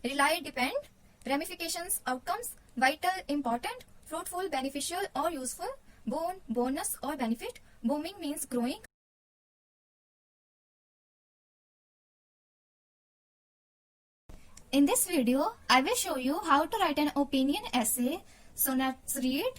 rely, depend, ramifications, outcomes, vital, important, fruitful, beneficial or useful, boon, bonus or benefit, booming means growing. In this video, I will show you how to write an opinion essay. So let's read.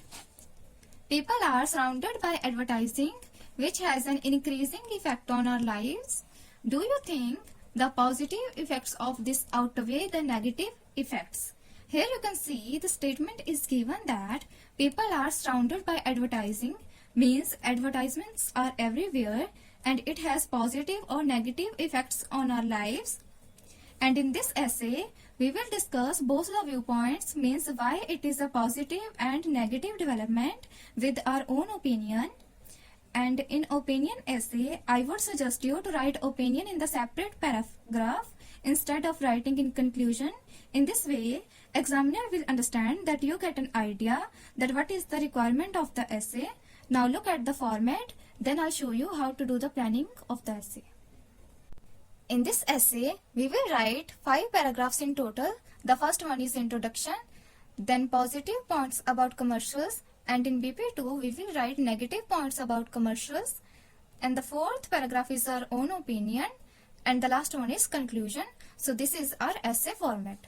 People are surrounded by advertising, which has an increasing effect on our lives. Do you think the positive effects of this outweigh the negative effects? Here you can see the statement is given that people are surrounded by advertising, means advertisements are everywhere and it has positive or negative effects on our lives. And in this essay, we will discuss both the viewpoints, means why it is a positive and negative development with our own opinion. And in opinion essay, I would suggest you to write opinion in the separate paragraph instead of writing in conclusion. In this way, examiner will understand that you get an idea that what is the requirement of the essay. Now look at the format, then I'll show you how to do the planning of the essay. In this essay, we will write 5 paragraphs in total. The first one is introduction, then positive points about commercials, and in BP2 we will write negative points about commercials, and the fourth paragraph is our own opinion, and the last one is conclusion. So this is our essay format.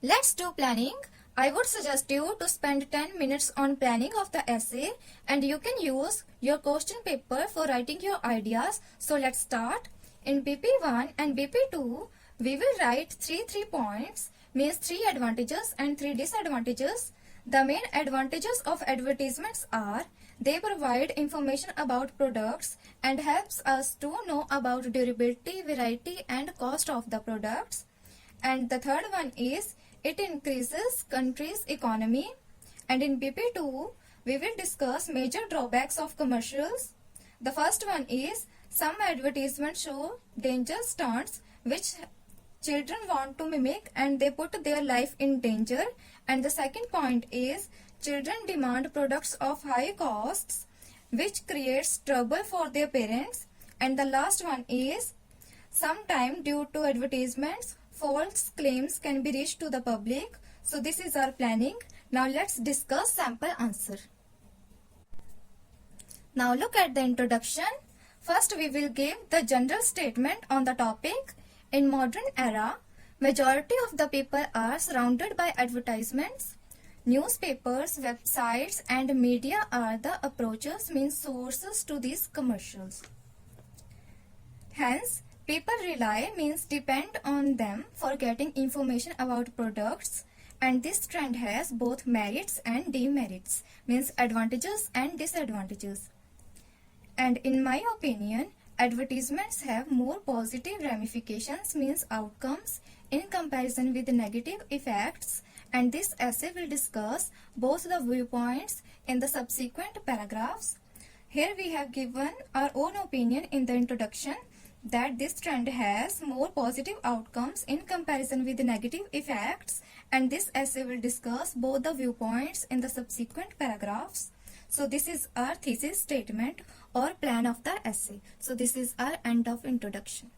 Let's do planning. I would suggest you to spend 10 minutes on planning of the essay, and you can use your question paper for writing your ideas. So let's start. In BP1 and BP2, we will write 3 points, means 3 advantages and 3 disadvantages. The main advantages of advertisements are they provide information about products and helps us to know about durability, variety and cost of the products. And the third one is it increases country's economy. And in BP2, we will discuss major drawbacks of commercials. The first one is some advertisements show danger stunts which children want to mimic and they put their life in danger. And the second point is children demand products of high costs which creates trouble for their parents. And the last one is sometimes due to advertisements, false claims can be reached to the public. So this is our planning. Now let's discuss sample answer. Now look at the introduction. First we will give the general statement on the topic. In modern era, majority of the people are surrounded by advertisements. Newspapers, websites and media are the approaches, means sources to these commercials. Hence, people rely, means depend on them for getting information about products, and this trend has both merits and demerits, means advantages and disadvantages. And in my opinion, advertisements have more positive ramifications, means outcomes, in comparison with negative effects, and this essay will discuss both the viewpoints in the subsequent paragraphs. Here we have given our own opinion in the introduction that this trend has more positive outcomes in comparison with the negative effects, and this essay will discuss both the viewpoints in the subsequent paragraphs. So this is our thesis statement or plan of the essay. So this is our end of introduction.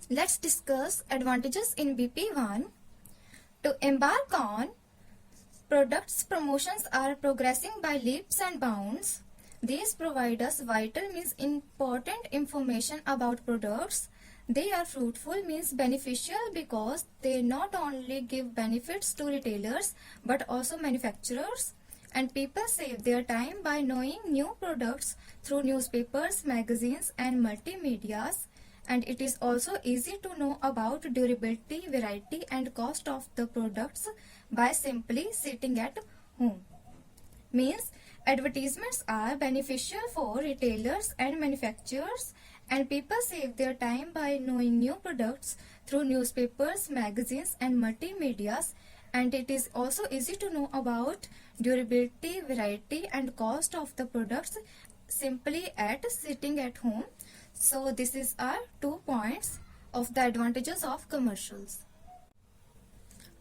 Let's discuss advantages in BP1. To embark on, products promotions are progressing by leaps and bounds. These provide us vital, means important information about products. They are fruitful, means beneficial, because they not only give benefits to retailers but also manufacturers. And people save their time by knowing new products through newspapers, magazines and multimedias. And it is also easy to know about durability, variety and cost of the products by simply sitting at home. Means advertisements are beneficial for retailers and manufacturers, and people save their time by knowing new products through newspapers, magazines and multimedias. And it is also easy to know about durability, variety and cost of the products simply at sitting at home. So this is our 2 points of the advantages of commercials.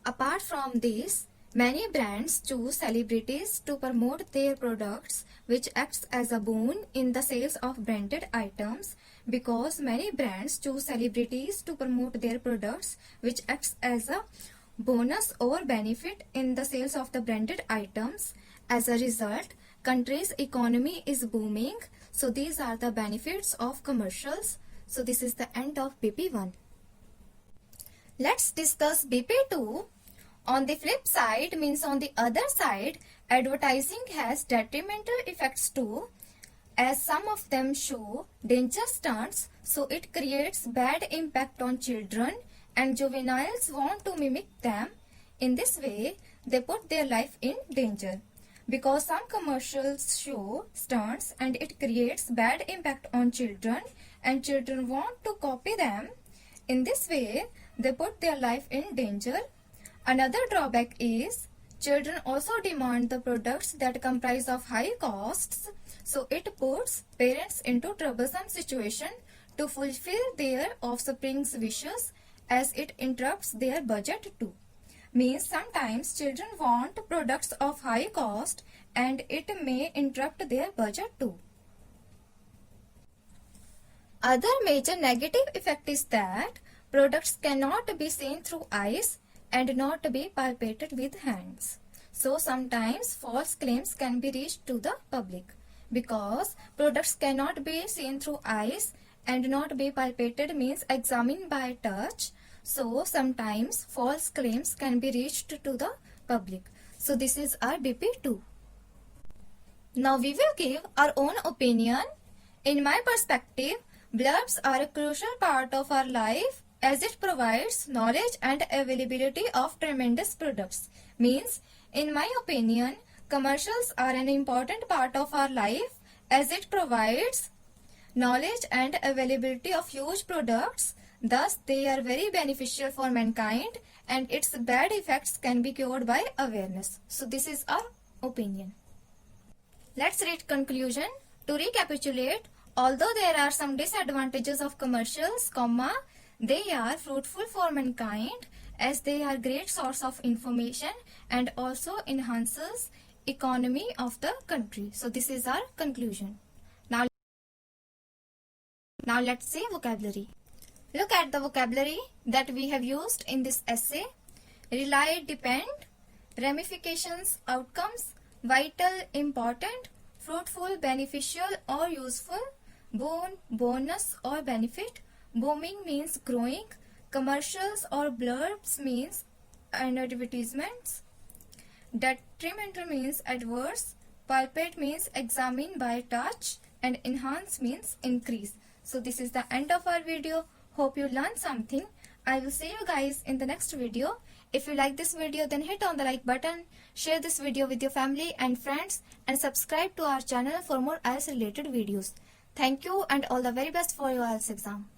Apart from this, Many brands choose celebrities to promote their products, which acts as a boon in the sales of branded items. Because many brands choose celebrities to promote their products, which acts as a bonus or benefit in the sales of the branded items. As a result, country's economy is booming. So these are the benefits of commercials. So this is the end of BP1. Let's discuss BP2. On the flip side, means on the other side, advertising has detrimental effects too, as some of them show danger stunts, so it creates bad impact on children, and juveniles want to mimic them. In this way, they put their life in danger. Because some commercials show stunts and it creates bad impact on children, and children want to copy them. In this way, they put their life in danger. Another drawback is children also demand the products that comprise of high costs, so it puts parents into troublesome situation to fulfill their offspring's wishes, as it interrupts their budget too. Means sometimes children want products of high cost and it may interrupt their budget too. Other major negative effect is that products cannot be seen through eyes and not be palpated with hands. So sometimes false claims can be reached to the public. Because products cannot be seen through eyes and not be palpated means examined by touch. So sometimes false claims can be reached to the public. So this is our BP2. Now we will give our own opinion. In my perspective, blurbs are a crucial part of our life, as it provides knowledge and availability of tremendous products. Means, in my opinion, commercials are an important part of our life, as it provides knowledge and availability of huge products. Thus, they are very beneficial for mankind, and its bad effects can be cured by awareness. So this is our opinion. Let's read conclusion. To recapitulate, although there are some disadvantages of commercials, they are fruitful for mankind, as they are great source of information and also enhances economy of the country. So this is our conclusion. Now let's see vocabulary. Look at the vocabulary that we have used in this essay. Rely, depend, ramifications, outcomes, vital, important, fruitful, beneficial or useful, boon, bonus or benefit. Booming means growing. Commercials or blurbs means advertisements. Detrimental means adverse. Palpate means examine by touch. And enhance means increase. So this is the end of our video. Hope you learned something. I will see you guys in the next video. If you like this video, then hit on the like button, share this video with your family and friends, and subscribe to our channel for more IELTS related videos. Thank you and all the very best for your IELTS exam.